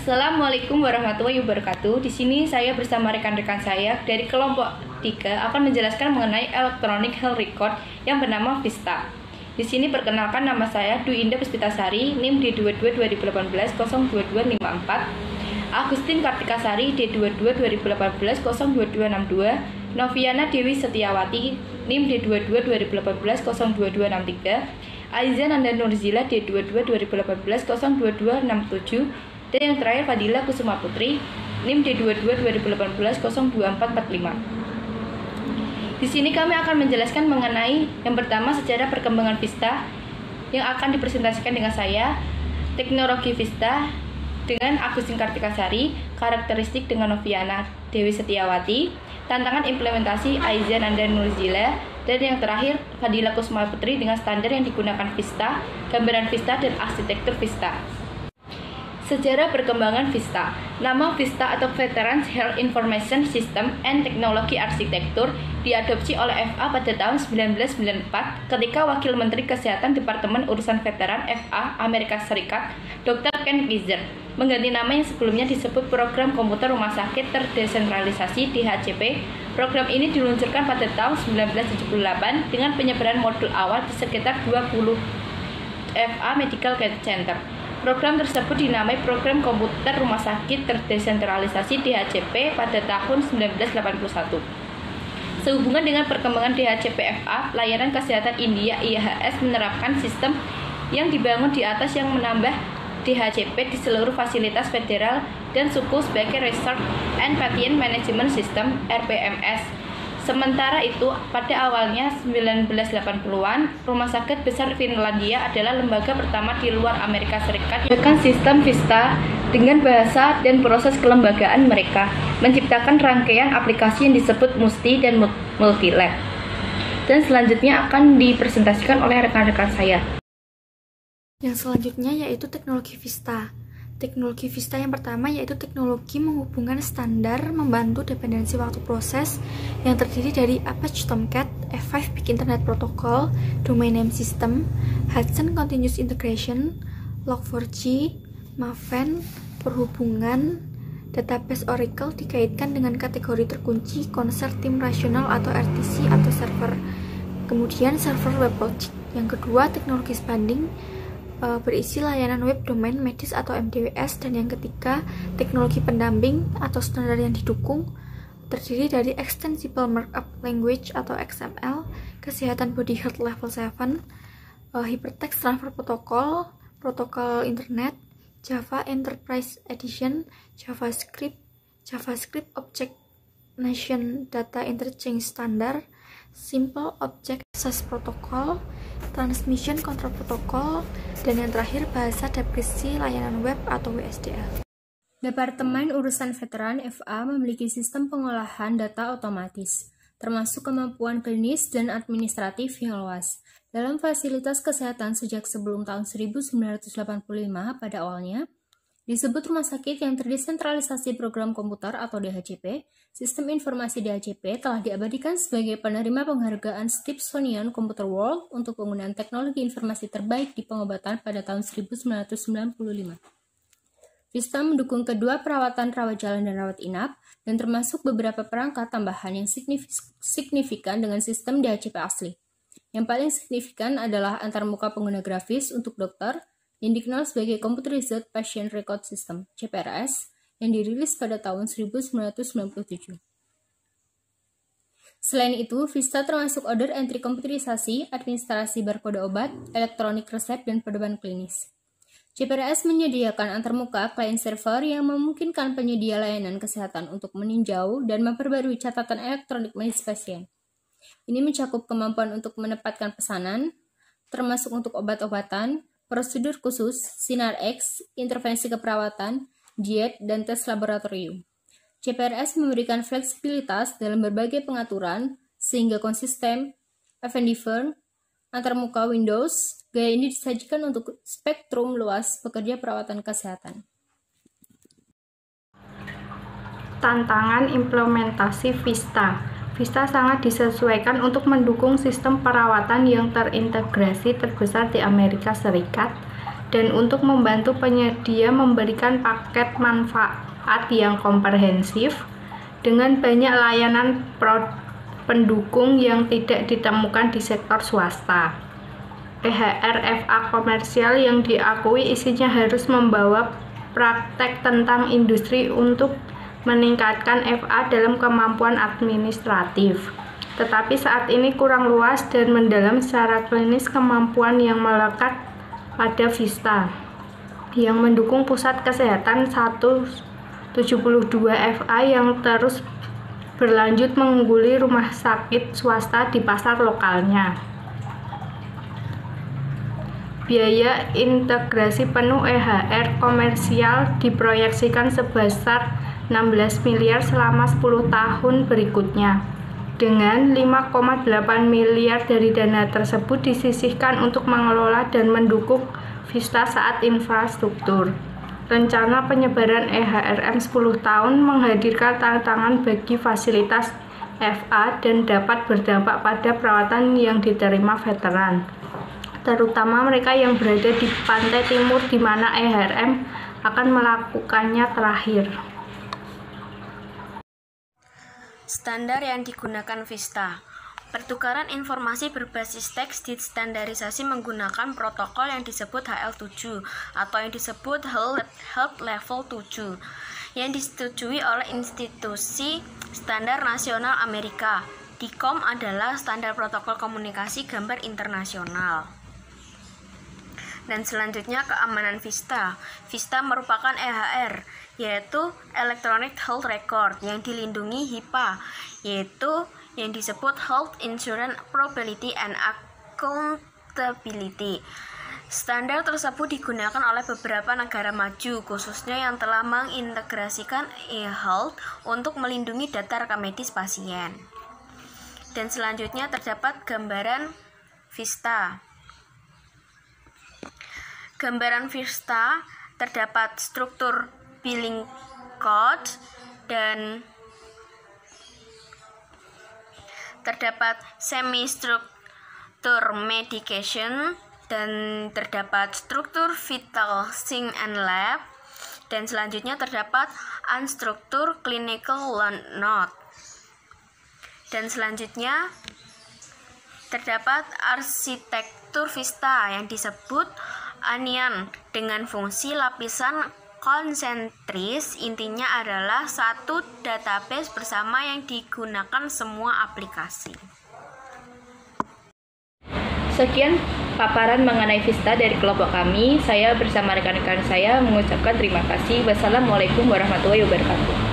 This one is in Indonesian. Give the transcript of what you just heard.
Assalamualaikum warahmatullahi wabarakatuh. Di sini saya bersama rekan-rekan saya dari kelompok 3 akan menjelaskan mengenai Electronic Health Record yang bernama Vista. Di sini perkenalkan, nama saya Dwi Indah Puspitasari, NIM D22 2018 02254, Agustin Kartikasari D22 2018 02262, Noviana Dewi Setiawati NIM D22 2018 02263, Aiza Nanda Nurzila D22 2018 02267, dan yang terakhir Fadila Kusuma Putri NIM D22 2018 02445. Di sini kami akan menjelaskan mengenai yang pertama sejarah perkembangan Vista yang akan dipresentasikan dengan saya, teknologi Vista dengan Agustin Kartikasari, karakteristik dengan Noviana Dewi Setiawati, tantangan implementasi Aiza Nanda Nurzila, dan yang terakhir Fadila Kusuma Putri dengan standar yang digunakan Vista, gambaran Vista, dan arsitektur Vista. Sejarah perkembangan Vista. Nama Vista atau Veterans Health Information System and Technology Architecture diadopsi oleh FA pada tahun 1994 ketika Wakil Menteri Kesehatan Departemen Urusan Veteran FA Amerika Serikat, Dr. Ken Kaiser, mengganti nama yang sebelumnya disebut Program Komputer Rumah Sakit Terdesentralisasi DHCP. Program ini diluncurkan pada tahun 1978 dengan penyebaran modul awal di sekitar 20 FA Medical Care Center. Program tersebut dinamai Program Komputer Rumah Sakit Terdesentralisasi DHCP pada tahun 1981. Sehubungan dengan perkembangan DHCP-FA, layanan kesehatan India IHS menerapkan sistem yang dibangun di atas yang menambah DHCP di seluruh fasilitas federal dan suku sebagai Research and Patient Management System (RPMS). Sementara itu, pada awalnya 1980-an, Rumah Sakit Besar Finlandia adalah lembaga pertama di luar Amerika Serikat yang menggunakan sistem Vista dengan bahasa dan proses kelembagaan mereka, menciptakan rangkaian aplikasi yang disebut Musti dan Multilab. Dan selanjutnya akan dipresentasikan oleh rekan-rekan saya. Yang selanjutnya yaitu teknologi Vista. Teknologi Vista yang pertama yaitu teknologi menghubungkan standar membantu dependensi waktu proses yang terdiri dari Apache Tomcat, F5 Big Internet Protocol, Domain Name System, Hudson Continuous Integration, Log4j, Maven, perhubungan, database Oracle dikaitkan dengan kategori terkunci, konser tim rasional atau RTC atau server. Kemudian server WebLogic. Yang kedua teknologi Spanding, berisi layanan web domain medis atau MDWS, dan yang ketiga teknologi pendamping atau standar yang didukung terdiri dari Extensible Markup Language atau XML, kesehatan body health level 7, Hypertext Transfer Protocol, protokol internet, Java Enterprise Edition, JavaScript Object Nation Data Interchange Standard, Simple Object Access Protocol, Transmission Control Protocol, dan yang terakhir bahasa deskripsi layanan web atau WSDL. Departemen Urusan Veteran FA memiliki sistem pengolahan data otomatis, termasuk kemampuan klinis dan administratif yang luas. Dalam fasilitas kesehatan sejak sebelum tahun 1985 pada awalnya, disebut rumah sakit yang terdesentralisasi program komputer atau DHCP, sistem informasi DHCP telah diabadikan sebagai penerima penghargaan Smithsonian Computer World untuk penggunaan teknologi informasi terbaik di pengobatan pada tahun 1995. Vista mendukung kedua perawatan rawat jalan dan rawat inap, dan termasuk beberapa perangkat tambahan yang signifikan dengan sistem DHCP asli. Yang paling signifikan adalah antarmuka pengguna grafis untuk dokter, yang dikenal sebagai Computerized Patient Record System (CPRS), yang dirilis pada tahun 1997. Selain itu, Vista termasuk order entry komputerisasi, administrasi barkode obat, elektronik resep, dan pedoman klinis. CPRS menyediakan antarmuka client server yang memungkinkan penyedia layanan kesehatan untuk meninjau dan memperbarui catatan elektronik medis pasien. Ini mencakup kemampuan untuk menempatkan pesanan, termasuk untuk obat-obatan, prosedur khusus, sinar X, intervensi keperawatan, diet, dan tes laboratorium. CPRS memberikan fleksibilitas dalam berbagai pengaturan, sehingga konsisten, event-driven, antarmuka Windows. Gaya ini disajikan untuk spektrum luas pekerja perawatan kesehatan. Tantangan implementasi Vista. Vista sangat disesuaikan untuk mendukung sistem perawatan yang terintegrasi terbesar di Amerika Serikat, dan untuk membantu penyedia memberikan paket manfaat yang komprehensif dengan banyak layanan pendukung yang tidak ditemukan di sektor swasta. PHR-FA komersial yang diakui isinya harus membawa praktek tentang industri untuk meningkatkan FA dalam kemampuan administratif. Tetapi saat ini kurang luas dan mendalam secara klinis kemampuan yang melekat pada Vista, yang mendukung pusat kesehatan 172 FA yang terus berlanjut mengungguli rumah sakit swasta di pasar lokalnya. Biaya integrasi penuh EHR komersial diproyeksikan sebesar 16 miliar selama 10 tahun berikutnya. Dengan 5,8 miliar dari dana tersebut disisihkan untuk mengelola dan mendukung Vista saat infrastruktur. Rencana penyebaran EHRM 10 tahun menghadirkan tantangan bagi fasilitas FA dan dapat berdampak pada perawatan yang diterima veteran, terutama mereka yang berada di pantai timur di mana EHRM akan melakukannya terakhir. Standar yang digunakan Vista. Pertukaran informasi berbasis teks distandarisasi menggunakan protokol yang disebut HL7 atau yang disebut Health Level 7 yang disetujui oleh Institusi Standar Nasional Amerika. DICOM adalah standar protokol komunikasi gambar internasional. Dan selanjutnya keamanan Vista. Vista merupakan EHR, yaitu Electronic Health Record yang dilindungi HIPAA, yaitu yang disebut Health Insurance Probability and Accountability. Standar tersebut digunakan oleh beberapa negara maju, khususnya yang telah mengintegrasikan e-health untuk melindungi data rekam medis pasien. Dan selanjutnya terdapat gambaran Vista. Gambaran Vista terdapat struktur billing code dan terdapat semi-struktur medication dan terdapat struktur vital sign and lab, dan selanjutnya terdapat unstruktur clinical note, dan selanjutnya terdapat arsitektur Vista yang disebut anion dengan fungsi lapisan konsentris. Intinya adalah satu database bersama yang digunakan semua aplikasi. Sekian paparan mengenai Vista dari kelompok kami. Saya bersama rekan-rekan saya mengucapkan terima kasih. Wassalamualaikum warahmatullahi wabarakatuh.